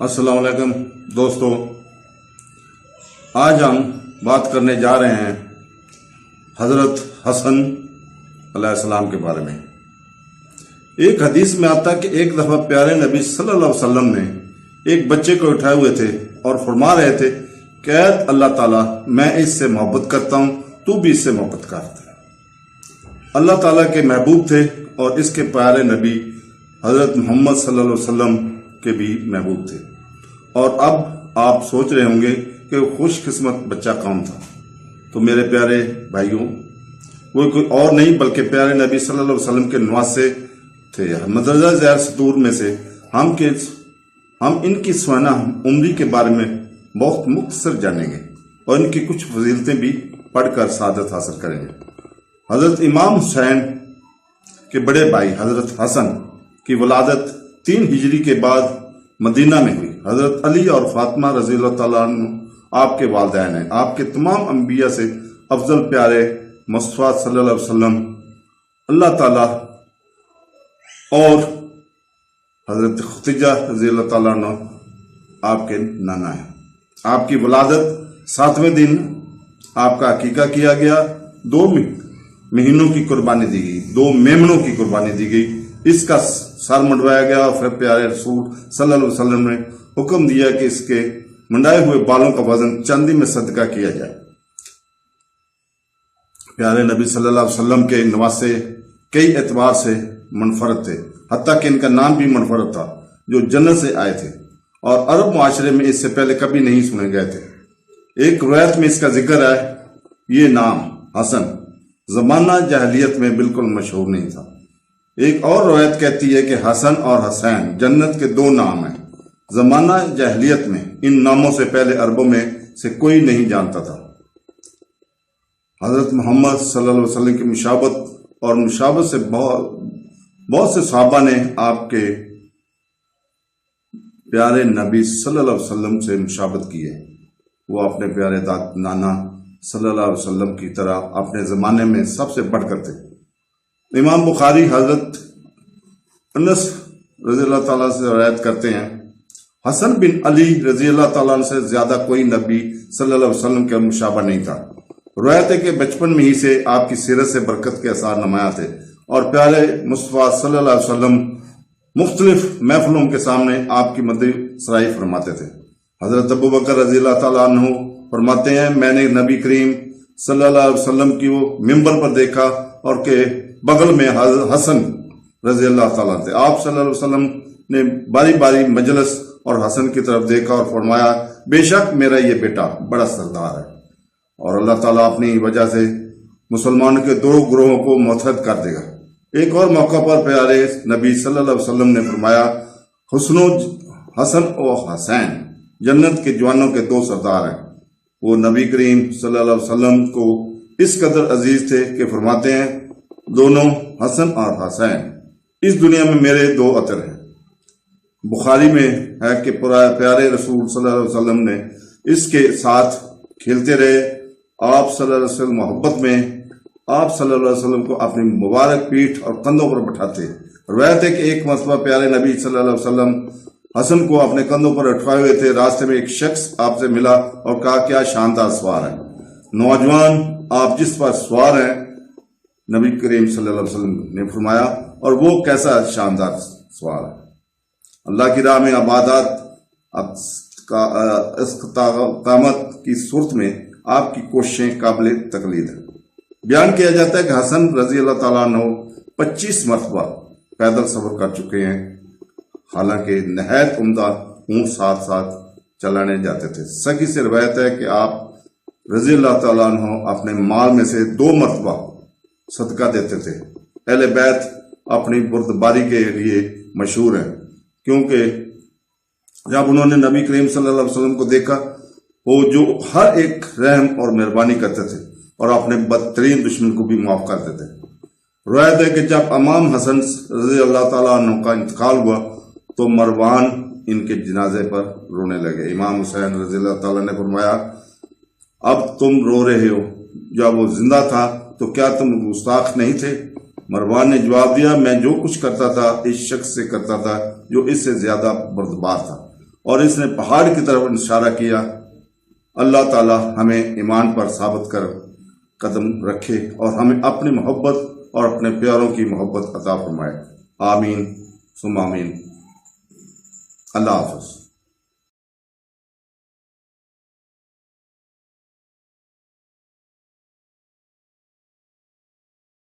السلام علیکم دوستو، آج ہم بات کرنے جا رہے ہیں حضرت حسن علیہ السلام کے بارے میں۔ ایک حدیث میں آتا کہ ایک دفعہ پیارے نبی صلی اللہ علیہ وسلم نے ایک بچے کو اٹھائے ہوئے تھے اور فرما رہے تھے کہ اے اللہ تعالیٰ، میں اس سے محبت کرتا ہوں، تو بھی اس سے محبت کرتا ہے۔ اللہ تعالیٰ کے محبوب تھے اور اس کے پیارے نبی حضرت محمد صلی اللہ علیہ وسلم کے بھی محبوب تھے۔ اور اب آپ سوچ رہے ہوں گے کہ وہ خوش قسمت بچہ کون تھا؟ تو میرے پیارے بھائیوں، وہ کوئی اور نہیں بلکہ پیارے نبی صلی اللہ علیہ وسلم کے نواسے تھے۔ مدرجہ ذیل سطور میں سے ہم ان کی سوانح عمری کے بارے میں بہت مختصر جانیں گے اور ان کی کچھ فضیلتیں بھی پڑھ کر سعادت حاصل کریں گے۔ حضرت امام حسین کے بڑے بھائی حضرت حسن کی ولادت 3 ہجری کے بعد مدینہ میں ہوئی۔ حضرت علی اور فاطمہ رضی اللہ تعالیٰ عنہ آپ کے والدین ہیں۔ آپ کے تمام انبیاء سے افضل پیارے مصطفیٰ صلی اللہ علیہ وسلم اللہ تعالیٰ اور حضرت ختیجہ رضی اللہ تعالیٰ عنہ آپ کے نانا ہیں۔ آپ کی ولادت 7ویں دن آپ کا عقیقہ کیا گیا، 2 مہینوں کی قربانی دی گئی، 2 میمنوں کی قربانی دی گئی، اس کا سر منڈوایا گیا اور پھر پیارے رسول صلی اللہ علیہ وسلم نے حکم دیا کہ اس کے منڈائے ہوئے بالوں کا وزن چاندی میں صدقہ کیا جائے۔ پیارے نبی صلی اللہ علیہ وسلم کے نواسے کئی اعتبار سے منفرد تھے، حتیٰ کہ ان کا نام بھی منفرد تھا، جو جنت سے آئے تھے اور عرب معاشرے میں اس سے پہلے کبھی نہیں سنے گئے تھے۔ ایک روایت میں اس کا ذکر ہے، یہ نام حسن زمانہ جاہلیت میں بالکل مشہور نہیں تھا۔ ایک اور روایت کہتی ہے کہ حسن اور حسین جنت کے 2 نام ہیں۔ زمانہ جاہلیت میں ان ناموں سے پہلے عربوں میں سے کوئی نہیں جانتا تھا۔ حضرت محمد صلی اللہ علیہ وسلم کی مشابت اور مشابت سے بہت سے صحابہ نے آپ کے پیارے نبی صلی اللہ علیہ وسلم سے مشابت کی ہے۔ وہ اپنے پیارے نانا صلی اللہ علیہ وسلم کی طرح اپنے زمانے میں سب سے بڑھ کر تھے۔ امام بخاری حضرت انس رضی اللہ تعالیٰ سے روایت کرتے ہیں، حسن بن علی رضی اللہ تعالیٰ عنہ سے زیادہ کوئی نبی صلی اللہ علیہ وسلم کا مشابہ نہیں تھا۔ روایت ہے کہ بچپن میں ہی سے آپ کی سیرت سے برکت کے آثار نمایاں تھے اور پیارے مصطفیٰ صلی اللہ علیہ وسلم مختلف محفلوں کے سامنے آپ کی مدح سرائی فرماتے تھے۔ حضرت ابوبکر رضی اللہ تعالیٰ عنہ فرماتے ہیں، میں نے نبی کریم صلی اللہ علیہ وسلم کی وہ ممبر پر دیکھا اور کہ بغل میں حسن رضی اللہ تعالیٰ تھے۔ آپ صلی اللہ علیہ وسلم نے باری باری مجلس اور حسن کی طرف دیکھا اور فرمایا، بے شک میرا یہ بیٹا بڑا سردار ہے اور اللہ تعالیٰ اپنی وجہ سے مسلمانوں کے 2 گروہوں کو متحد کر دے گا۔ ایک اور موقع پر پیارے نبی صلی اللہ علیہ وسلم نے فرمایا، حسن و حسین جنت کے جوانوں کے 2 سردار ہیں۔ وہ نبی کریم صلی اللہ علیہ وسلم کو اس قدر عزیز تھے کہ فرماتے ہیں، دونوں حسن اور حسین اس دنیا میں میرے 2 عطر ہیں۔ بخاری میں ہے کہ پیارے رسول صلی اللہ علیہ وسلم نے اس کے ساتھ کھیلتے رہے۔ آپ صلی اللہ علیہ وسلم محبت میں آپ صلی اللہ علیہ وسلم کو اپنی مبارک پیٹھ اور کندھوں پر بٹھاتے۔ روایت ہے کہ ایک مرتبہ پیارے نبی صلی اللہ علیہ وسلم حسن کو اپنے کندھوں پر اٹھائے ہوئے تھے۔ راستے میں ایک شخص آپ سے ملا اور کہا، کیا شاندار سوار ہے نوجوان، آپ جس پر سوار ہیں؟ نبی کریم صلی اللہ علیہ وسلم نے فرمایا، اور وہ کیسا شاندار سوار ہے؟ اللہ کی راہ میں عبادات استقامت کی صورت میں آپ کی کوششیں قابل تقلید ہیں۔ بیان کیا جاتا ہے کہ حسن رضی اللہ تعالیٰ عنہ 25 مرتبہ پیدل سفر کر چکے ہیں، حالانکہ نہایت عمدہ اونٹ ساتھ ساتھ چلانے جاتے تھے۔ سگی سے روایت ہے کہ آپ رضی اللہ تعالیٰ عنہ اپنے مال میں سے 2 مرتبہ صدقہ دیتے تھے۔ اہل بیت اپنی بردباری کے لیے مشہور ہیں، کیونکہ جب انہوں نے نبی کریم صلی اللہ علیہ وسلم کو دیکھا، وہ جو ہر ایک رحم اور مہربانی کرتے تھے اور اپنے بدترین دشمن کو بھی معاف کرتے تھے۔ روایت ہے کہ جب امام حسن رضی اللہ تعالیٰ عنہ کا انتقال ہوا تو مروان ان کے جنازے پر رونے لگے۔ امام حسین رضی اللہ تعالیٰ نے فرمایا، اب تم رو رہے ہو، جب وہ زندہ تھا تو کیا تم گستاخ نہیں تھے؟ مروان نے جواب دیا، میں جو کچھ کرتا تھا اس شخص سے کرتا تھا جو اس سے زیادہ بردبار تھا، اور اس نے پہاڑ کی طرف اشارہ کیا۔ اللہ تعالی ہمیں ایمان پر ثابت کر قدم رکھے اور ہمیں اپنی محبت اور اپنے پیاروں کی محبت عطا فرمائے۔ آمین ثم آمین۔ اللہ حافظ۔